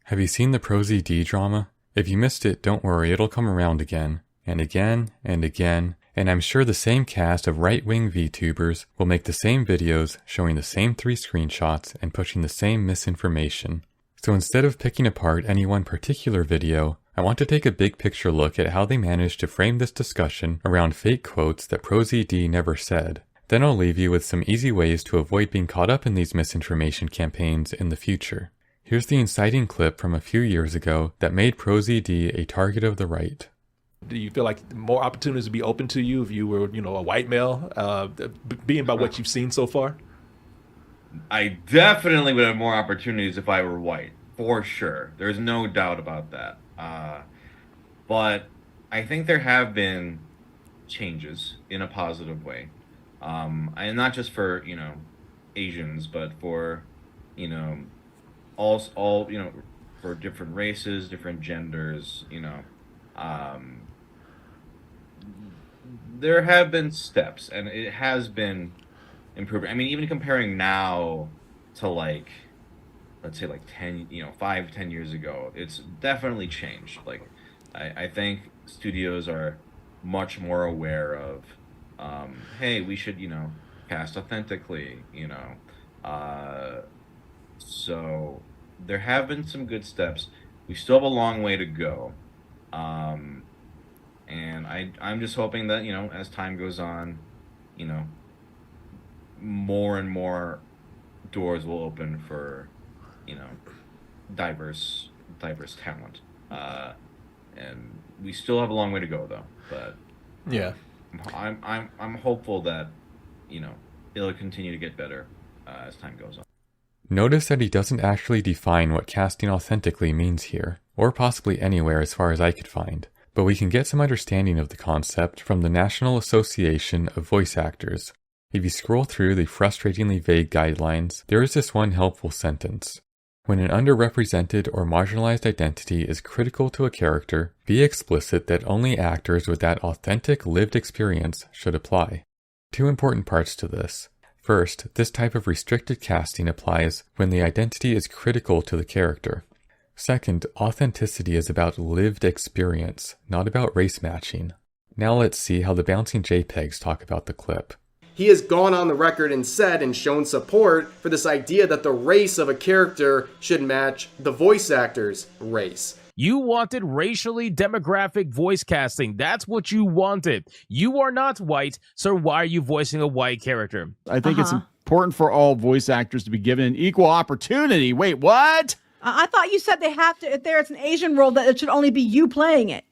Have you seen the ProZD drama? If you missed it, don't worry, it'll come around again, and again, and again, and I'm sure the same cast of right-wing VTubers will make the same videos showing the same 3 screenshots and pushing the same misinformation. So instead of picking apart any one particular video, I want to take a big picture look at how they managed to frame this discussion around fake quotes that ProZD never said. Then I'll leave you with some easy ways to avoid being caught up in these misinformation campaigns in the future. Here's the inciting clip from a few years ago that made ProZD a target of the right. Do you feel like more opportunities would be open to you if you were, a white male, being by what you've seen so far? I definitely would have more opportunities if I were white, for sure. There's no doubt about that. But I think there have been changes in a positive way. And not just for, Asians, but for, all for different races, different genders, there have been steps, and it has been improving. I mean, even comparing now to let's say 5-10 years ago, it's definitely changed. I think studios are much more aware of, hey, we should, cast authentically, so there have been some good steps. We still have a long way to go. And I'm just hoping that, as time goes on, more and more doors will open for, diverse talent. And we still have a long way to go, though. But yeah, I'm hopeful that, it'll continue to get better as time goes on. Notice that he doesn't actually define what casting authentically means here, or possibly anywhere as far as I could find. But we can get some understanding of the concept from the National Association of Voice Actors. If you scroll through the frustratingly vague guidelines, there is this one helpful sentence. When an underrepresented or marginalized identity is critical to a character, be explicit that only actors with that authentic lived experience should apply. 2 important parts to this. First, this type of restricted casting applies when the identity is critical to the character. Second, authenticity is about lived experience, not about race matching. Now let's see how the bouncing JPEGs talk about the clip. He has gone on the record and said and shown support for this idea that the race of a character should match the voice actor's race. You wanted racially demographic voice casting. That's what you wanted. You are not white, so why are you voicing a white character? I think it's important for all voice actors to be given an equal opportunity. Wait, what? I thought you said they have to, if there's an Asian role, that it should only be you playing it.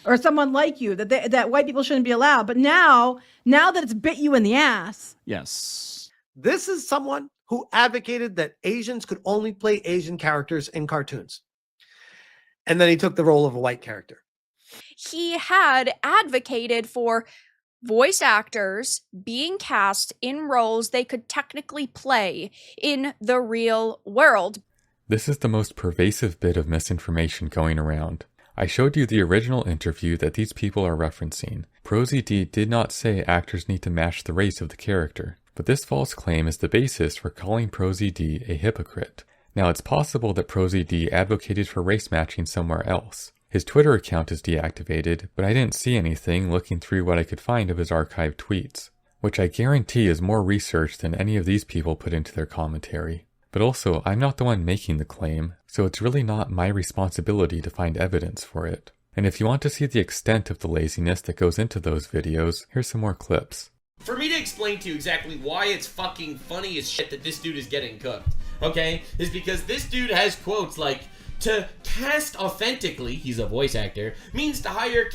Or someone like you, that white people shouldn't be allowed. But now that it's bit you in the ass. Yes. This is someone who advocated that Asians could only play Asian characters in cartoons. And then he took the role of a white character. He had advocated for voice actors being cast in roles they could technically play in the real world. This is the most pervasive bit of misinformation going around. I showed you the original interview that these people are referencing. ProZD did not say actors need to match the race of the character, but this false claim is the basis for calling ProZD a hypocrite. Now, it's possible that ProZD advocated for race matching somewhere else. His Twitter account is deactivated, but I didn't see anything looking through what I could find of his archived tweets, which I guarantee is more research than any of these people put into their commentary. But also, I'm not the one making the claim, so it's really not my responsibility to find evidence for it. And if you want to see the extent of the laziness that goes into those videos, here's some more clips. For me to explain to you exactly why it's fucking funny as shit that this dude is getting cooked, okay, is because this dude has quotes like, to cast authentically, he's a voice actor, means to hire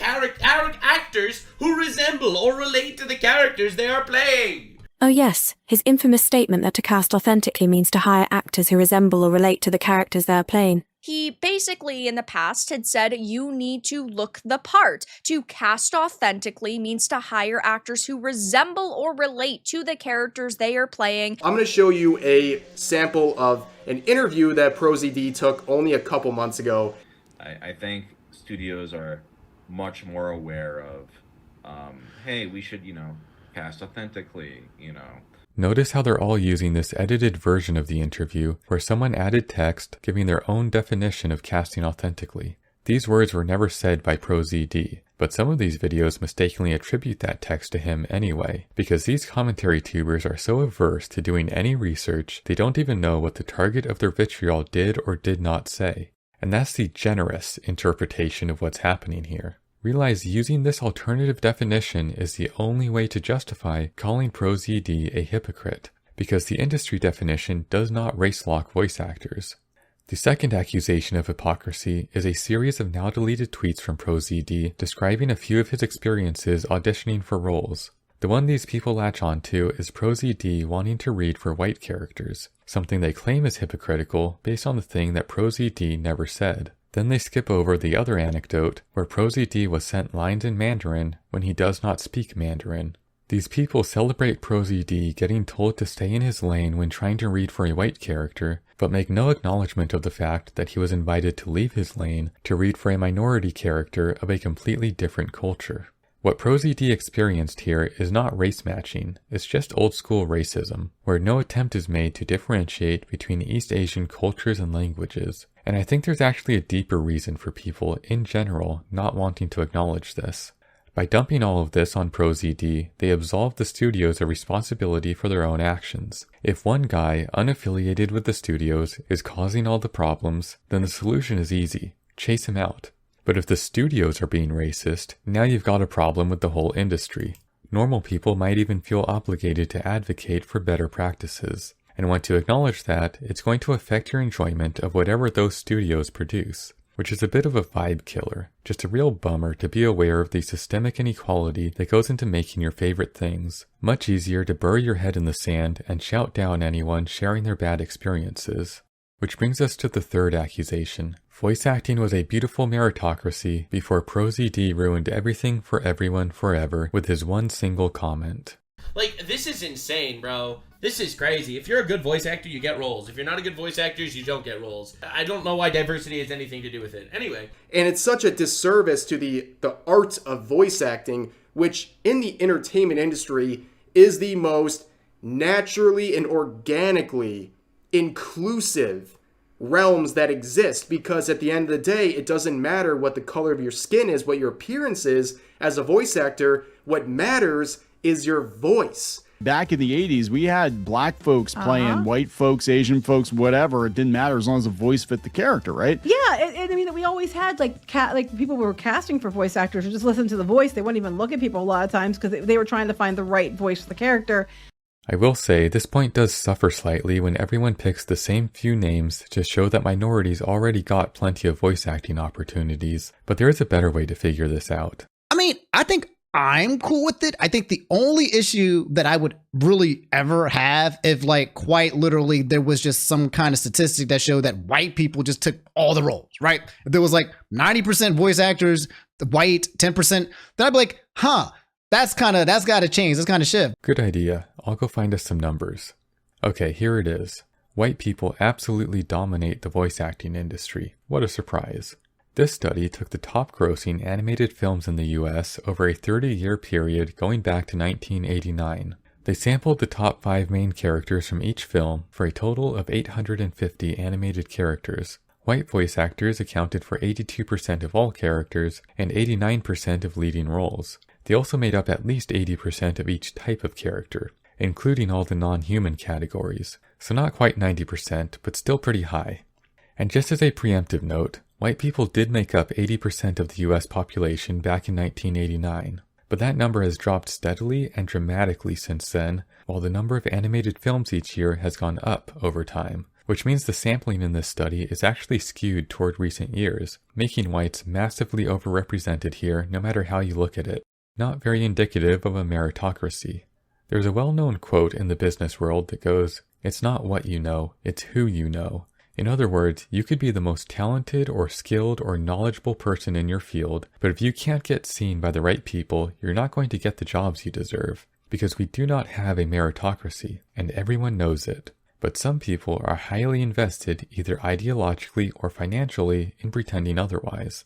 actors who resemble or relate to the characters they are playing. Oh yes, his infamous statement that to cast authentically means to hire actors who resemble or relate to the characters they are playing. He basically in the past had said you need to look the part. To cast authentically means to hire actors who resemble or relate to the characters they are playing. I'm going to show you a sample of an interview that ProZD took only a couple months ago. I think studios are much more aware of, hey, we should, cast authentically, Notice how they're all using this edited version of the interview where someone added text giving their own definition of casting authentically. These words were never said by ProZD, but some of these videos mistakenly attribute that text to him anyway, because these commentary tubers are so averse to doing any research they don't even know what the target of their vitriol did or did not say. And that's the generous interpretation of what's happening here. Realize using this alternative definition is the only way to justify calling ProZD a hypocrite, because the industry definition does not race lock voice actors. The second accusation of hypocrisy is a series of now deleted tweets from ProZD describing a few of his experiences auditioning for roles. The one these people latch onto is ProZD wanting to read for white characters, something they claim is hypocritical based on the thing that ProZD never said. Then they skip over the other anecdote where ProZD was sent lines in Mandarin when he does not speak Mandarin. These people celebrate ProZD getting told to stay in his lane when trying to read for a white character, but make no acknowledgement of the fact that he was invited to leave his lane to read for a minority character of a completely different culture. What ProZD experienced here is not race matching, it's just old school racism, where no attempt is made to differentiate between East Asian cultures and languages. And I think there's actually a deeper reason for people in general not wanting to acknowledge this. By dumping all of this on ProZD, they absolve the studios of responsibility for their own actions. If one guy, unaffiliated with the studios, is causing all the problems, then the solution is easy. Chase him out. But if the studios are being racist, now you've got a problem with the whole industry. Normal people might even feel obligated to advocate for better practices. And want to acknowledge that it's going to affect your enjoyment of whatever those studios produce. Which is a bit of a vibe killer, just a real bummer to be aware of the systemic inequality that goes into making your favorite things. Much easier to bury your head in the sand and shout down anyone sharing their bad experiences. Which brings us to the third accusation. Voice acting was a beautiful meritocracy before ProZD ruined everything for everyone forever with his one single comment. Like, this is insane, bro. This is crazy. If you're a good voice actor, you get roles. If you're not a good voice actor, you don't get roles. I don't know why diversity has anything to do with it. Anyway. And it's such a disservice to the art of voice acting, which in the entertainment industry is the most naturally and organically inclusive realms that exist, because at the end of the day, it doesn't matter what the color of your skin is, what your appearance is as a voice actor. What matters is your voice. Back in the 80s, we had black folks playing white folks, Asian folks, whatever. It didn't matter as long as the voice fit the character, right? Yeah, I mean, we always had like people who were casting for voice actors who just listen to the voice. They wouldn't even look at people a lot of times because they were trying to find the right voice for the character. I will say, this point does suffer slightly when everyone picks the same few names to show that minorities already got plenty of voice acting opportunities, but there is a better way to figure this out. I mean, I think I'm cool with it. I think the only issue that I would really ever have if, like, quite literally there was just some kind of statistic that showed that white people just took all the roles, right? If there was like 90% voice actors, the white 10%, then I'd be like, that's got to change. That's kind of shift. Good idea. I'll go find us some numbers. Okay, here it is. White people absolutely dominate the voice acting industry. What a surprise. This study took the top-grossing animated films in the US over a 30-year period going back to 1989. They sampled the top 5 main characters from each film for a total of 850 animated characters. White voice actors accounted for 82% of all characters and 89% of leading roles. They also made up at least 80% of each type of character, including all the non-human categories. So not quite 90%, but still pretty high. And just as a preemptive note, white people did make up 80% of the US population back in 1989, but that number has dropped steadily and dramatically since then, while the number of animated films each year has gone up over time, which means the sampling in this study is actually skewed toward recent years, making whites massively overrepresented here no matter how you look at it. Not very indicative of a meritocracy. There's a well-known quote in the business world that goes, "It's not what you know, it's who you know." In other words, you could be the most talented or skilled or knowledgeable person in your field, but if you can't get seen by the right people, you're not going to get the jobs you deserve. Because we do not have a meritocracy, and everyone knows it. But some people are highly invested either ideologically or financially in pretending otherwise.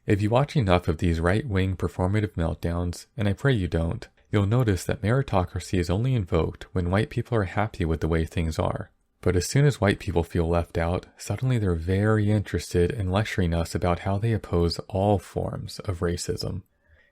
If you watch enough of these right-wing performative meltdowns, and I pray you don't, you'll notice that meritocracy is only invoked when white people are happy with the way things are. But as soon as white people feel left out, suddenly they're very interested in lecturing us about how they oppose all forms of racism.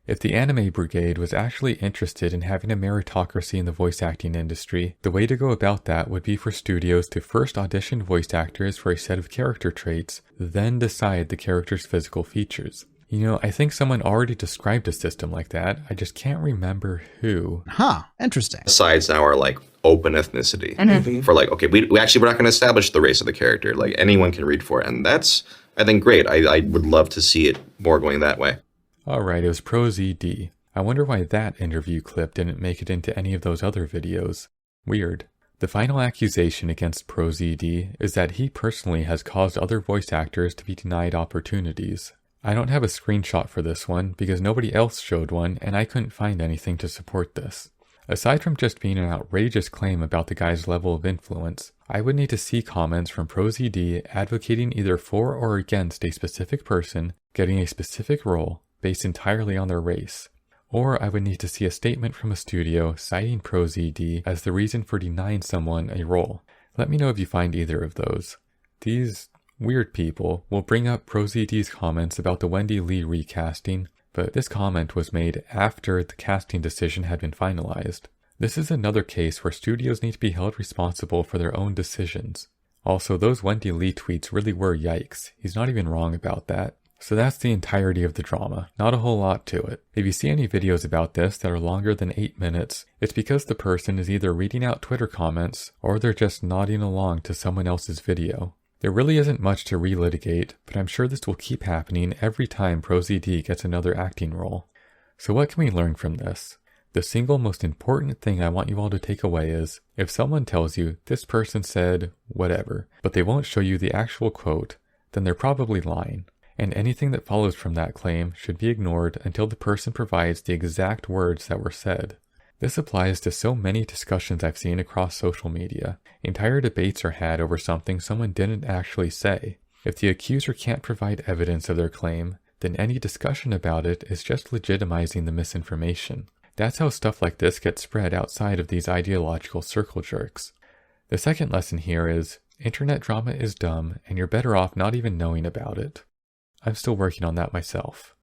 If the anime brigade was actually interested in having a meritocracy in the voice acting industry, the way to go about that would be for studios to first audition voice actors for a set of character traits, then decide the character's physical features. You know, I think someone already described a system like that, I just can't remember who. Huh, interesting. Sides now are like open ethnicity. For like, okay, we're not going to establish the race of the character. Like anyone can read for it. And that's, I think, great. I would love to see it more going that way. Alright, it was ProZD. I wonder why that interview clip didn't make it into any of those other videos. Weird. The final accusation against ProZD is that he personally has caused other voice actors to be denied opportunities. I don't have a screenshot for this one because nobody else showed one and I couldn't find anything to support this. Aside from just being an outrageous claim about the guy's level of influence, I would need to see comments from ProZD advocating either for or against a specific person getting a specific role based entirely on their race. Or I would need to see a statement from a studio citing ProZD as the reason for denying someone a role. Let me know if you find either of those. These weird people will bring up ProZD's comments about the Wendy Lee recasting, but this comment was made after the casting decision had been finalized. This is another case where studios need to be held responsible for their own decisions. Also, those Wendy Lee tweets really were yikes. He's not even wrong about that. So that's the entirety of the drama, not a whole lot to it. If you see any videos about this that are longer than 8 minutes, it's because the person is either reading out Twitter comments or they're just nodding along to someone else's video. There really isn't much to relitigate, but I'm sure this will keep happening every time ProZD gets another acting role. So what can we learn from this? The single most important thing I want you all to take away is, if someone tells you this person said whatever, but they won't show you the actual quote, then they're probably lying. And anything that follows from that claim should be ignored until the person provides the exact words that were said. This applies to so many discussions I've seen across social media. Entire debates are had over something someone didn't actually say. If the accuser can't provide evidence of their claim, then any discussion about it is just legitimizing the misinformation. That's how stuff like this gets spread outside of these ideological circle jerks. The second lesson here is, internet drama is dumb and you're better off not even knowing about it. I'm still working on that myself.